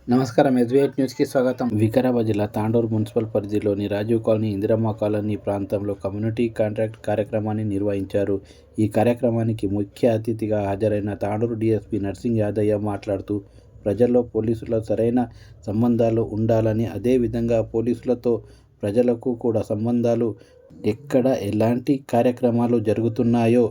నమస్కారం. ఎస్బీఐ న్యూస్కి స్వాగతం. వికారాబాద్ జిల్లా తాండూరు మున్సిపల్ పరిధిలోని రాజీవ్ కాలనీ, ఇందిరమ్మ కాలనీ ప్రాంతంలో కమ్యూనిటీ కాంట్రాక్ట్ కార్యక్రమాన్ని నిర్వహించారు. ఈ కార్యక్రమానికి ముఖ్య అతిథిగా హాజరైన తాండూరు డీఎస్పీ నర్సింగ్ యాదయ్య మాట్లాడుతూ, ప్రజల్లో పోలీసుల సరైన సంబంధాలు ఉండాలని, అదేవిధంగా పోలీసులతో ప్రజలకు కూడా సంబంధాలు, ఎక్కడ ఎలాంటి కార్యక్రమాలు జరుగుతున్నాయో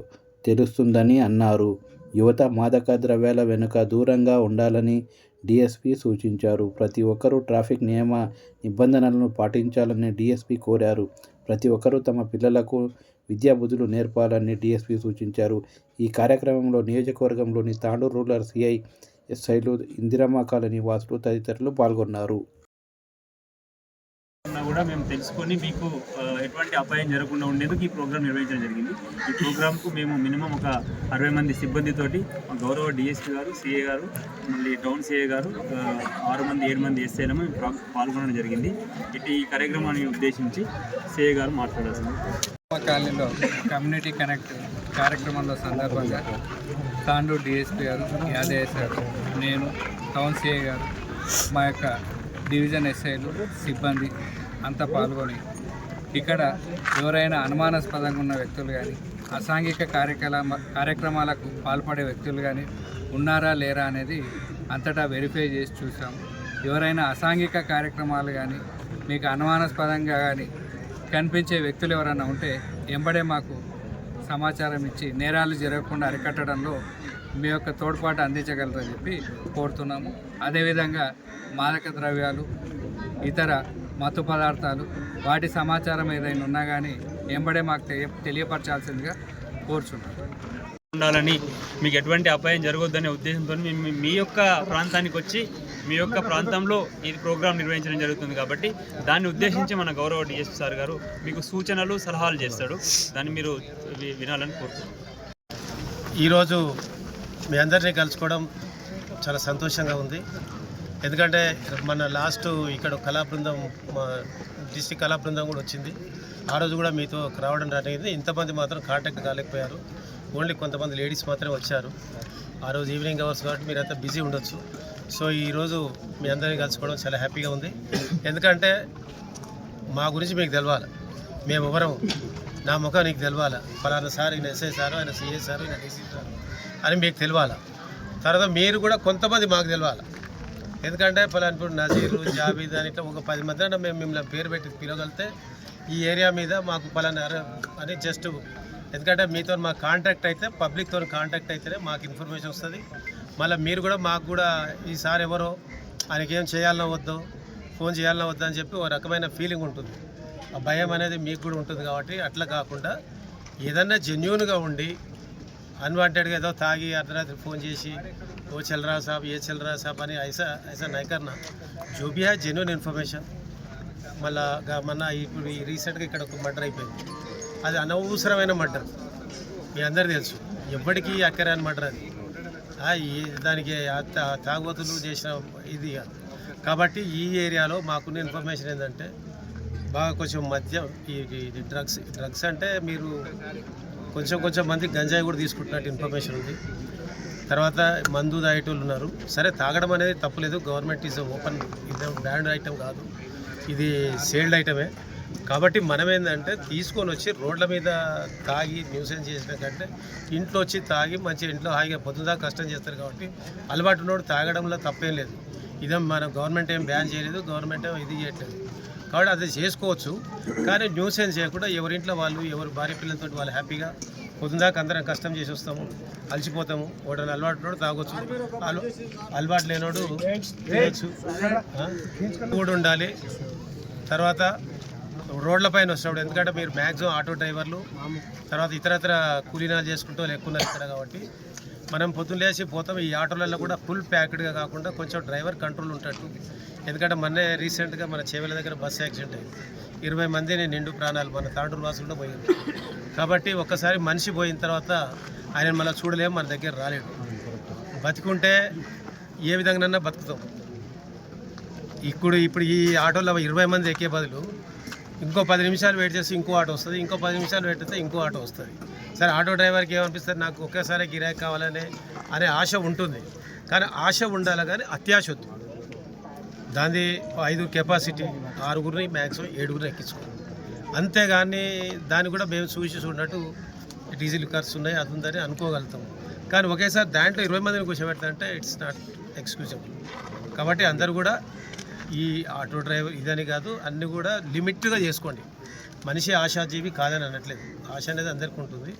తెలుస్తుందని అన్నారు. యువత మాదక ద్రవ్యాల వెనుక దూరంగా ఉండాలని డీఎస్పీ సూచించారు. ప్రతి ఒక్కరూ ట్రాఫిక్ నియమ నిబంధనలను పాటించాలని డీఎస్పీ కోరారు. ప్రతి ఒక్కరూ తమ పిల్లలకు విద్యాబుద్ధులు నేర్పాలని డీఎస్పీ సూచించారు. ఈ కార్యక్రమంలో నియోజకవర్గంలోని తాండూరు రూరల్ సిఐ, ఎస్ఐలు, ఇందిరమ్మ కాలనీ వాసులు తదితరులు పాల్గొన్నారు. కూడా మేము తెలుసుకొని మీకు ఎటువంటి అపాయం జరగకుండా ఉండేందుకు ఈ ప్రోగ్రాం నిర్వహించడం జరిగింది. ఈ ప్రోగ్రాంకు మేము మినిమం ఒక 60 మంది సిబ్బందితోటి గౌరవ డిఎస్పీ గారు, సిఏ గారు, మళ్ళీ టౌన్ సిఏ గారు, 6 మంది 7 మంది ఎస్ఐలము పాల్గొనడం జరిగింది. ఈ కార్యక్రమాన్ని ఉద్దేశించి సిఏ గారు మాట్లాడాల్సింది. కాలనీలో కమ్యూనిటీ కనెక్ట్ కార్యక్రమంలో సందర్భంగా తాండూరు డిఎస్పీ గారు, యాదయ్య సార్, నేను, టౌన్ సిఏ గారు, మా యొక్క డివిజన్ ఎస్ఐలు, సిబ్బంది అంతా పాల్గొని ఇక్కడ ఎవరైనా అనుమానాస్పదంగా ఉన్న వ్యక్తులు కానీ, అసాంఘిక కార్యక్రమాలకు పాల్పడే వ్యక్తులు కానీ ఉన్నారా లేరా అనేది అంతటా వెరిఫై చేసి చూసాము. ఎవరైనా అసాంఘిక కార్యక్రమాలు కానీ, మీకు అనుమానాస్పదంగా కానీ కనిపించే వ్యక్తులు ఎవరైనా ఉంటే ఎంబడే మాకు సమాచారం ఇచ్చి నేరాలు జరగకుండా అరికట్టడంలో మీ యొక్క తోడ్పాటు అందించగలరని చెప్పి కోరుతున్నాము. అదేవిధంగా మాదక ద్రవ్యాలు, ఇతర మత్తు పదార్థాలు, వాటి సమాచారం ఏదైనా ఉన్నా కానీ ఎంబడే మాకు తెలియపరచాల్సిందిగా కోరుచున్నాం. ఉండాలని, మీకు ఎటువంటి అపాయం జరగొద్దనే ఉద్దేశంతో మీ యొక్క ప్రాంతానికి వచ్చి మీ యొక్క ప్రాంతంలో ఈ ప్రోగ్రాం నిర్వహించడం జరుగుతుంది. కాబట్టి దాన్ని ఉద్దేశించి మన గౌరవ డిఎస్పీ సార్ గారు మీకు సూచనలు, సలహాలు చేస్తాడు. దాన్ని మీరు వినాలని కోరుతున్నాం. ఈరోజు మీ అందరినీ కలుసుకోవడం చాలా సంతోషంగా ఉంది. ఎందుకంటే మన లాస్ట్ ఇక్కడ కళాబృందం, డిస్ట్రిక్ట్ కళాబృందం కూడా వచ్చింది. ఆ రోజు కూడా మీతో రావడం జరిగింది. ఇంతమంది మాత్రం కాంటాక్ట్ కాలేకపోయారు. ఓన్లీ కొంతమంది లేడీస్ మాత్రమే వచ్చారు. ఆ రోజు ఈవినింగ్ అవర్స్ కాబట్టి మీరంతా బిజీ ఉండొచ్చు. సో ఈరోజు మీ అందరినీ కలుసుకోవడం చాలా హ్యాపీగా ఉంది. ఎందుకంటే మా గురించి మీకు తెలవాలి, మేము ఎవరం, నా ముఖం నీకు తెలవాలి. ఫలానా సార్, ఈయన ఎస్ఐ సారు, ఆయన సిఏ సారు, ఈయన డీసీ సారు అని మీకు తెలవాలి. తర్వాత మీరు కూడా కొంతమంది మాకు తెలవాలి. ఎందుకంటే ఫలానా నజీరు, జాబీద్ అని ఇట్లా ఒక 10 మంది మేము మిమ్మల్ని పేరు పెట్టి పిలవగలితే ఈ ఏరియా మీద మాకు ఫలానా అని జస్ట్, ఎందుకంటే మీతో మాకు కాంటాక్ట్ అయితే, పబ్లిక్తో కాంటాక్ట్ అయితేనే మాకు ఇన్ఫర్మేషన్ వస్తుంది. మళ్ళీ మీరు కూడా మాకు కూడా ఈసారి ఎవరో ఆయనకి ఏం చేయాలనో వద్దో, ఫోన్ చేయాలనో వద్దో అని చెప్పి ఒక రకమైన ఫీలింగ్ ఉంటుంది. ఆ భయం అనేది మీకు కూడా ఉంటుంది. కాబట్టి అట్లా కాకుండా ఏదన్నా జెన్యూన్గా ఉండి, అన్వాంటెడ్గా ఏదో తాగి అర్ధరాత్రి ఫోన్ చేసి ఓ చల్ रहा साहब, ये चल रहा साहब అని ऐसा नहीं करना. जो भी है जेन्युइन इन्फॉर्मेशन. మళ్ళా మొన్న ఇప్పుడు రీసెంట్గా ఇక్కడ ఒక మర్డర్ అయిపోయింది. అది అనవసరమైన మర్డర్, మీ అందరు తెలుసు. ఎప్పటికీ అక్కరాని మర్డర్ అది. దానికి తాగుబోతులు చేసిన ఇది. కాబట్టి ఈ ఏరియాలో మాకున్న ఇన్ఫర్మేషన్ ఏంటంటే బాగా కొంచెం మద్యం, ఇది డ్రగ్స్ అంటే మీరు కొంచెం మంది గంజాయి కూడా తీసుకుంటున్నట్టు ఇన్ఫర్మేషన్ ఉంది. తర్వాత మందు తాగేటోళ్ళు ఉన్నారు. సరే, తాగడం అనేది తప్పులేదు. గవర్నమెంట్ ఈజ్ ఓపెన్, ఇది బ్రాండ్ ఐటమ్ కాదు, ఇది సేల్డ్ ఐటమే. కాబట్టి మనం ఏంటంటే తీసుకొని వచ్చి రోడ్ల మీద తాగి న్యూసెన్స్ చేసిన కంటే ఇంట్లో వచ్చి తాగి మంచిగా ఇంట్లో హాయిగా పొద్దుదా కష్టం చేస్తారు. కాబట్టి అలవాటు ఉన్నోడు తాగడంలో తప్పేం లేదు. ఇదే మన గవర్నమెంట్ ఏం బ్యాన్ చేయలేదు, గవర్నమెంట్ ఏం ఇది చేయట్లేదు. కాబట్టి అది చేసుకోవచ్చు. కానీ న్యూసెన్స్ చేయకుండా ఎవరింట్లో వాళ్ళు, ఎవరు భార్య పిల్లలతో వాళ్ళు హ్యాపీగా పొద్దుదాకా అందరం కష్టం చేసి వస్తాము, అలసిపోతాము. వాడు అలవాటు తాగొచ్చు, అలవాటు లేనోడు తినచ్చు కూడా ఉండాలి. తర్వాత రోడ్ల పైన వస్తాడు. ఎందుకంటే మీరు మ్యాక్సిమం ఆటో డ్రైవర్లు, తర్వాత ఇతరత్ర కూలీనాలు చేసుకుంటూ ఎక్కున్నారు ఇక్కడ. కాబట్టి మనం పొద్దున్న లేచి పోతాం. ఈ ఆటోలలో కూడా ఫుల్ ప్యాక్డ్గా కాకుండా కొంచెం డ్రైవర్ కంట్రోల్ ఉంటట్టు. ఎందుకంటే మొన్నే రీసెంట్గా మన చేవెల దగ్గర బస్సు యాక్సిడెంట్ అయింది. 20 మందిని నిండు ప్రాణాలు మన తాండూరు వాసులు కూడా పోయింది. కాబట్టి ఒక్కసారి మనిషి పోయిన తర్వాత ఆయన మళ్ళీ చూడలేము, మన దగ్గర రాలేడు. బతికుంటే ఏ విధంగానన్నా బతుకుతాం. ఇప్పుడు ఈ ఆటోలో 20 మంది ఎక్కే బదులు ఇంకో 10 నిమిషాలు వెయిట్ చేసి ఇంకో ఆటో వస్తుంది, ఇంకో 10 నిమిషాలు వెయిట్ చేస్తే ఇంకో ఆటో వస్తుంది. సరే, ఆటో డ్రైవర్కి ఏమనిపిస్తుంది, నాకు ఒకేసారి గిరాకీ కావాలనే ఆశ ఉంటుంది. కానీ ఆశ ఉండాలి, కానీ అత్యాశ వద్దు. దాని 5 కెపాసిటీ, 6గురిని మ్యాక్సిమం 7గురిని ఎక్కించుకోవాలి. అంతేగాని దాన్ని కూడా మేము చూసినట్టు డీజిల్ ఖర్చు ఉన్నాయి, అది ఉందని అనుకోగలుగుతాం. కానీ ఒకేసారి దాంట్లో 20 మందిని కూర్చోబెడతారంటే ఇట్స్ నాట్ ఎక్స్క్యూజబుల్. కాబట్టి అందరూ కూడా ఈ ఆటో డ్రైవర్ ఇదని కాదు, అన్నీ కూడా లిమిట్గా చేసుకోండి. మనిషి ఆశాజీవి కాదని అనట్లేదు, ఆశ అనేది అందరికీ ఉంటుంది.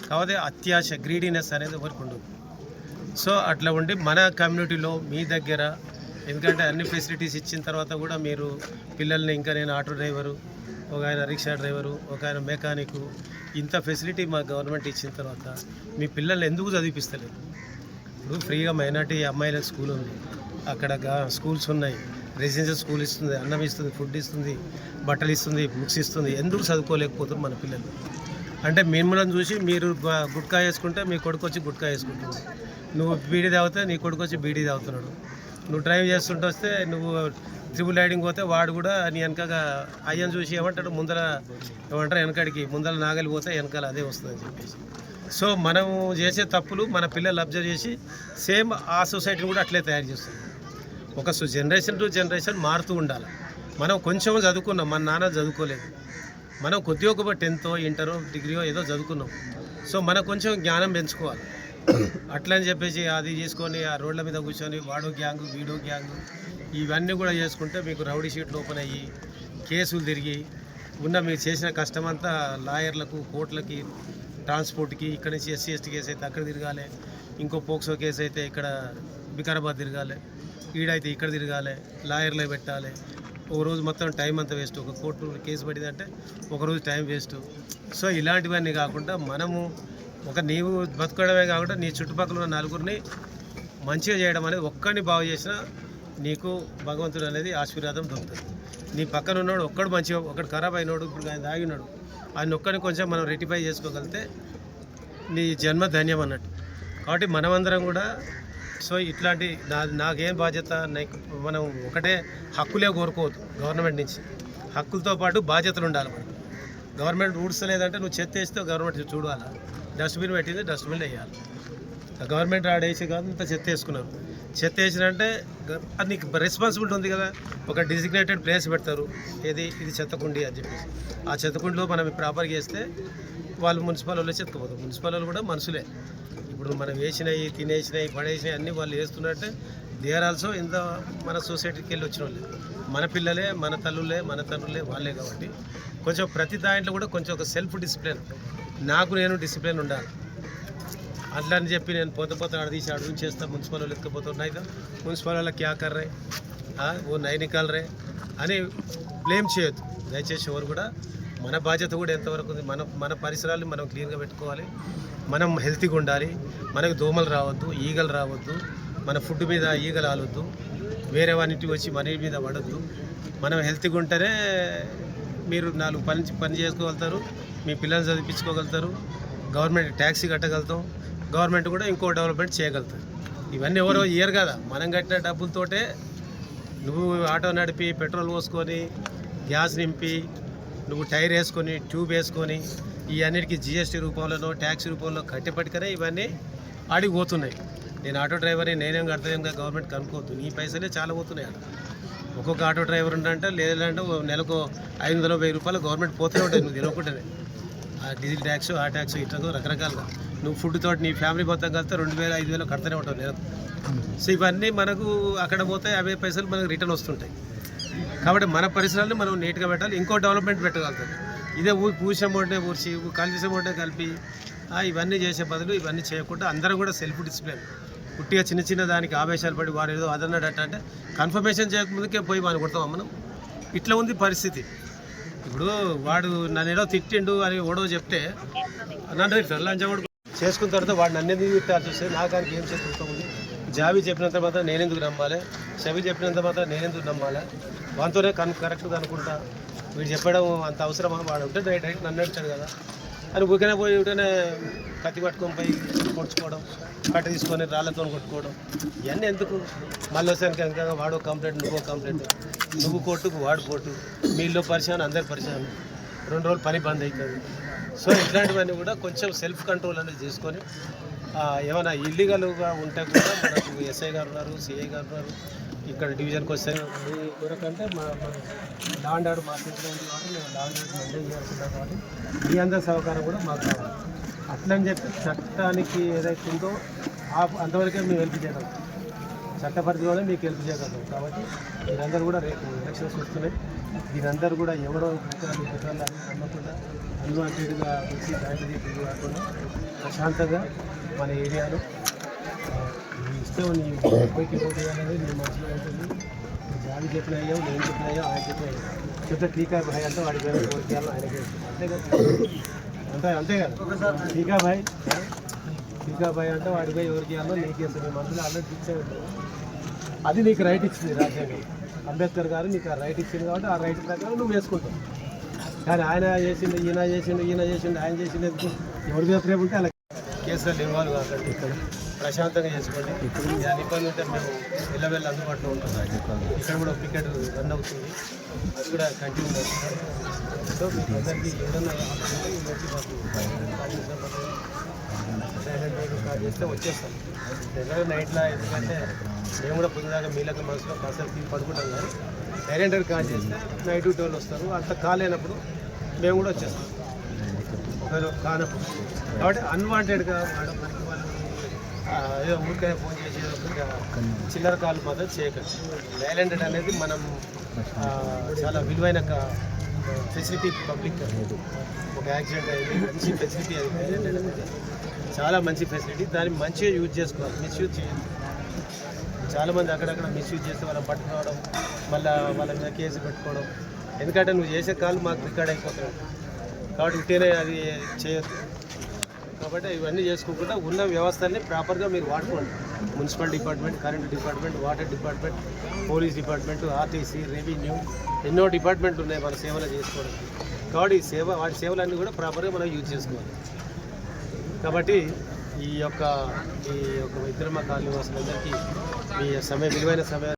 కాకపోతే అత్యాశ, గ్రీడీనెస్ అనేది ఎవరికి ఉండదు. సో అట్లా ఉండి మన కమ్యూనిటీలో మీ దగ్గర, ఎందుకంటే అన్ని ఫెసిలిటీస్ ఇచ్చిన తర్వాత కూడా మీరు పిల్లల్ని, ఇంకా నేను ఆటో డ్రైవరు, ఒక ఆయన రిక్షా డ్రైవరు, ఒక ఆయన మెకానిక్, ఇంత ఫెసిలిటీ మా గవర్నమెంట్ ఇచ్చిన తర్వాత మీ పిల్లల్ని ఎందుకు చదివిపిస్తలేదు? ఇప్పుడు ఫ్రీగా మైనార్టీ అమ్మాయిలకు స్కూల్ ఉంది, అక్కడ స్కూల్స్ ఉన్నాయి, రెసిడెన్షియల్ స్కూల్ ఇస్తుంది, అన్నం ఇస్తుంది, ఫుడ్ ఇస్తుంది, బట్టలు ఇస్తుంది, బుక్స్ ఇస్తుంది. ఎందుకు చదువుకోలేకపోతున్నారు మన పిల్లలు? అంటే మిమ్మల్ని చూసి మీరు గుట్కా వేసుకుంటే మీ కొడుకు వచ్చి గుట్కా వేసుకుంటుంది, నువ్వు బీడీ తాగితే నీ కొడుకు వచ్చి బీడీ తాగుతున్నాడు, నువ్వు డ్రైవ్ చేస్తుంటే వస్తే నువ్వు ట్రిపుల్ రైడింగ్ పోతే వాడు కూడా నీ వెనకగా అయ్యని చూసి ఏమంటాడు, ముందర ఏమంటారు వెనకడికి, ముందర నాగలి పోతే వెనకాల అదే వస్తుందని చెప్పేసి. సో మనం చేసే తప్పులు మన పిల్లలు అబ్జర్వ్ చేసి సేమ్ ఆ సొసైటీని కూడా అట్లే తయారు చేస్తుంది. ఒక జనరేషన్ టు జనరేషన్ మారుతూ ఉండాలి. మనం కొంచెం చదువుకున్నాం, మన నాన్న చదువుకోలేదు, మనం కొద్దిగా ఒక 10th ఇంటరో డిగ్రీయో ఏదో చదువుకున్నాం. సో మనకు కొంచెం జ్ఞానం పెంచుకోవాలి. అట్లా అని చెప్పేసి అది చేసుకొని ఆ రోడ్ల మీద కూర్చొని వాడో గ్యాంగు వీడో గ్యాంగు ఇవన్నీ కూడా చేసుకుంటే మీకు రౌడీ షీట్లు ఓపెన్ అయ్యి కేసులు తిరిగి ఉన్న మీరు చేసిన కష్టమంతా లాయర్లకు, కోర్టులకి, ట్రాన్స్పోర్ట్కి, ఇక్కడ నుంచి SC ST కేసు అయితే అక్కడ తిరగాలి, ఇంకో పోక్సో కేసు అయితే ఇక్కడ వికారాబాద్ తిరగాలి, ఈడైతే ఇక్కడ తిరగాలి, లాయర్లే పెట్టాలి, ఒక రోజు మొత్తం టైం అంతా వేస్ట్. ఒక కోర్టు కేసు పడిందంటే ఒకరోజు టైం వేస్ట్. సో ఇలాంటివన్నీ కాకుండా మనము నీవు బతకడమే కాకుండా నీ చుట్టుపక్కల ఉన్న నలుగురిని మంచిగా చేయడం అనేది, ఒక్కడిని బాగు చేసినా నీకు భగవంతుడు అనేది ఆశీర్వాదం దొరుకుతుంది. నీ పక్కన ఉన్నాడు ఒక్కడు మంచిగా, ఒకడు ఖరాబ్ అయినాడు, ఇప్పుడు ఆయన దాగినాడు, ఆయన ఒక్కడిని కొంచెం మనం రెటిఫై చేసుకోగలిగితే నీ జన్మ ధన్యం అన్నట్టు. కాబట్టి మనమందరం కూడా సో ఇట్లాంటి నాకేం బాధ్యత, మనం ఒకటే హక్కులే కోరుకోవద్దు గవర్నమెంట్ నుంచి, హక్కులతో పాటు బాధ్యతలు ఉండాలి. మనం గవర్నమెంట్ రూల్స్ లేదంటే నువ్వు చెత్త వేస్తే గవర్నమెంట్ చూడాలి, డస్ట్బిన్ పెట్టింది డస్ట్బిన్ వేయాలి. గవర్నమెంట్ ఆడేసి కాదు ఇంత చెత్త వేసుకున్నారు, చెత్త వేసినంటే అది నీకు రెస్పాన్సిబిలిటీ ఉంది కదా. ఒక డిజిగ్నేటెడ్ ప్లేస్ పెడతారు, ఇది చెత్తకుండి అని చెప్పేసి, ఆ చెత్తకుండిలో మనం ప్రాపర్గా వేస్తే వాళ్ళు మున్సిపల్ వాళ్ళు చెత్తకపోతారు. మున్సిపల్ వాళ్ళు కూడా మనుషులే, ఇప్పుడు మనం వేసినవి, తినేసినవి, పడేసినవి అన్నీ వాళ్ళు వేస్తున్నట్టే దే ఆర్ ఆల్సో ఇంత మన సొసైటీకి వెళ్ళి వచ్చిన వాళ్ళే, మన పిల్లలే, మన తల్లులే, మన తండ్రులే వాళ్ళే. కాబట్టి కొంచెం ప్రతి దాంట్లో కూడా కొంచెం ఒక సెల్ఫ్ డిసిప్లిన్, నేను డిసిప్లిన్ ఉండాలి. అట్లా అని చెప్పి నేను పోతే ఆడదీసి అడుగు చేస్తా, మున్సిపల్ వాళ్ళు ఎత్తుకుపోతున్నాయి కదా, మున్సిపల్ వాళ్ళకి క్యా కర్రే, ఓ నై నికాల్ రే అని బ్లేమ్ చేయొద్దు దయచేసి. ఎవరు కూడా మన బాధ్యత కూడా ఎంతవరకు ఉంది, మన పరిసరాలు మనం క్లీన్గా పెట్టుకోవాలి, మనం హెల్తీగా ఉండాలి, మనకు దోమలు రావద్దు, ఈగలు రావద్దు, మన ఫుడ్ మీద ఈగలు ఆలొద్దు, వేరే వానికి వచ్చి మన మీద పడద్దు. మనం హెల్తీగా ఉంటేనే మీరు 4 పని చేసుకోగలుగుతారు, మీ పిల్లల్ని చదివించుకోగలుగుతారు, గవర్నమెంట్ ట్యాక్సీ కట్టగలుగుతాం, గవర్నమెంట్ కూడా ఇంకో డెవలప్మెంట్ చేయగలుగుతారు. ఇవన్నీ ఎవరో ఇయర్ కదా, మనం కట్టిన డబ్బులతోటే నువ్వు ఆటో నడిపి, పెట్రోల్ పోసుకొని, గ్యాస్ నింపి, నువ్వు టైర్ వేసుకొని, ట్యూబ్ వేసుకొని, ఈ అన్నిటికీ GST రూపంలోనో ట్యాక్స్ రూపంలో కట్టేపటికనే ఇవన్నీ ఆడికి పోతున్నాయి. నేను ఆటో డ్రైవర్ని, నేనేం కడతాను గవర్నమెంట్ కనుక్కోవద్దు, నీ పైసలే చాలా పోతున్నాయి అక్కడ. ఒక్కొక్క ఆటో డ్రైవర్ ఉంటే లేదంటే నెలకు 500-1000 రూపాయలు గవర్నమెంట్ పోతూనే ఉంటుంది, నువ్వు తెలియకుండానే. ఆ డీజిల్ ట్యాక్స్, ఆ ట్యాక్స్, ఇట్లా రకరకాలుగా నువ్వు ఫుడ్ తోటి నీ ఫ్యామిలీ మొత్తం కలిస్తే 2000-5000 కడుతూనే ఉంటావు నెలకు. సో ఇవన్నీ మనకు అక్కడ పోతాయి, అవే పైసలు మనకు రిటర్న్ వస్తుంటాయి. కాబట్టి మన పరిసరాలను మనం నీట్గా పెట్టాలి, ఇంకో డెవలప్మెంట్ పెట్టగలుగుతాం. ఇదే పూసిన మోటే ఊర్చి, కలిసిన మోటే కలిపి ఇవన్నీ చేసే బదులు ఇవన్నీ చేయకుండా అందరూ కూడా సెల్ఫ్ డిసిప్లిన్, పుట్టిగా చిన్న దానికి ఆవేశాలు పడి వారు ఏదో అదన్నాడట అంటే కన్ఫర్మేషన్ చేయకముందుకే పోయి వాడిని కొడతాం మనం. ఇట్లా ఉంది పరిస్థితి. ఇప్పుడు వాడు నన్ను ఏదో తిట్టిండు అని ఓడో చెప్తే నన్ను లంచం చేసుకున్న తర్వాత వాడు నన్ను ఎందుకు తిట్టాల్సి వస్తే నాకు దానికి ఏం చేసుకుంటాం ఉంది. జాబీ చెప్పినంత మాత్రం నేనెందుకు నమ్మాలి, షబీ చెప్పినంత మాత్రం నేనెందుకు నమ్మాలి, వానితోనే కరెక్ట్గా అనుకుంటా. వీడు చెప్పడం అంత అవసరమా, వాడు ఉంటే డైరెక్ట్ నన్ను అడిచాడు కదా అని ఊరికనే పోయి ఉంటేనే కత్తి పట్టుకొని పోయి కొట్టుకోవడం, కట్ట తీసుకొని రాళ్ళతో కొట్టుకోవడం, ఇవన్నీ ఎందుకు? మళ్ళీ వచ్చాను కనుక వాడు కంప్లైంట్, నువ్వు కంప్లైంట్, నువ్వు కోర్టుకు వాడు కోర్టు, మీలో పరిచయం అందరు పరిచయం, 2 రోజులు పని బంద్ అవుతుంది. సో ఇట్లాంటివన్నీ కూడా కొంచెం సెల్ఫ్ కంట్రోల్ అనేది చేసుకొని ఏమైనా ఇల్లీగల్గా ఉంటే కూడా మనకు SI గారు ఉన్నారు, CI గారు ఉన్నారు, ఇక్కడ డివిజన్కి వస్తే ఈ కొరకంటే మా లా అండ్ ఆర్డర్ మా చేతిలో ఉంది కాబట్టి మేము లా అండ్ ఆర్డర్ మెయింటైన్ చేయాల్సిందే కాబట్టి మీ అందరి సహకారం కూడా మాకు కావాలి. అట్లని చెప్పి చట్టానికి ఏదైతే ఉందో అంతవరకే మేము హెల్ప్ చేయగలం, చట్ట పరిధిలోనే మీకు హెల్ప్ చేయగలం. కాబట్టి మీరందరూ కూడా రేపు ఎలక్షన్స్ వస్తున్నాయి, మీరందరూ కూడా ఎవరో కుట్రాలు నమ్మకుండా అన్వాంటెడ్గా వచ్చి బ్యాంకు చెప్పి కాకుండా ప్రశాంతంగా మన ఏరియాలో ఇష్టం నీ పోయికి పోటీ అనేది నీ మనసులో ఉంటుంది. జాబి చెప్పిన అయ్యావు, నేను చెప్పిన అయ్యావు, ఆయన చెప్పిన చెప్తే టీకా భాయ్ అంటే వాడి పేరు కోరికేయాలో ఆయనకే అంతే కదా, అంతే కదా టీకా భాయ్ అంటే వాడి పోయి ఎవరికి ఇవ్వాలో నీకు ఇస్తాను. నీ మనసులో ఆల్రెడీ ఫిక్స్ అయి ఉంటుంది. అది నీకు రైట్ ఇచ్చింది రాజ్యాంగం. అంబేద్కర్ గారు నీకు ఆ రైట్ ఇచ్చింది కాబట్టి ఆ రైట్ ప్రకారం నువ్వు వేసుకుంటావు. కానీ ఆయన చేసిండు, ఈయన చేసిండు, ఆయన చేసిండు ఎవరి మీద ప్రేమ ఉంటే అలా కేసులలో ఇన్వాల్వ్ కాకండి. ఇక్కడ ప్రశాంతంగా చేసుకోండి. దాని ఇబ్బంది ఉంటే మేము వెళ్ళ అందుబాటులో ఉంటాం. ఇక్కడ కూడా క్రికెట్ రన్ అవుతుంది, అది కూడా కంటిన్యూ అవుతుంది. సో మీకు అందరికీ ఏదన్నా కాల్ చేస్తే వచ్చేస్తాం. రెగ్యులర్ నైట్లో, ఎందుకంటే మేము కూడా పొద్దుదాకా మీలకు మనసులో కాసేపు తీసి పడుకుంటాం. కానీ డైరెక్టర్ కాల్ చేస్తే నైట్ 12 వస్తారు. అంత కాల్ అయినప్పుడు మేము కూడా వచ్చేస్తాం ఒకవేళ కానప్పుడు. కాబట్టి అన్వాంటెడ్గా మనకి వాళ్ళు ఏదో ఊరికనే ఫోన్ చేసి చిల్లర కాల్ మాత్రం చేయకండి. డైరెక్టర్ అనేది మనం చాలా విలువైన ఫెసిలిటీ పబ్లిక్. ఒక యాక్సిడెంట్ అయింది, మంచి ఫెసిలిటీ అది డైరెక్టర్ అనేది చాలా మంచి ఫెసిలిటీ. దాన్ని మంచిగా యూజ్ చేసుకోవాలి, మిస్యూజ్ చేయాలి. చాలామంది అక్కడక్కడ మిస్యూజ్ చేస్తే వాళ్ళని పట్టుకోవడం, మళ్ళీ వాళ్ళ మీద కేసు పెట్టుకోవడం. ఎందుకంటే నువ్వు చేసే కాల్ మాకు రికార్డ్ అయిపోతుంది కాబట్టి ఉంటేనే అది చేయొద్దు. కాబట్టి ఇవన్నీ చేసుకోకుండా ఉన్న వ్యవస్థల్ని ప్రాపర్గా మీరు వాడుకోండి. Municipal department, current department, water department, police department, RTC, revenue, ఎన్నో డిపార్ట్మెంట్లు ఉన్నాయి మన సేవలు చేసుకోవడానికి. కాబట్టి వాటి సేవలన్నీ కూడా ప్రాపర్గా మనం యూజ్ చేసుకోవాలి. కాబట్టి ఈ యొక్క ఇందిరమ్మ కాలనీ వాసులందరికీ మీ విలువైన సమయం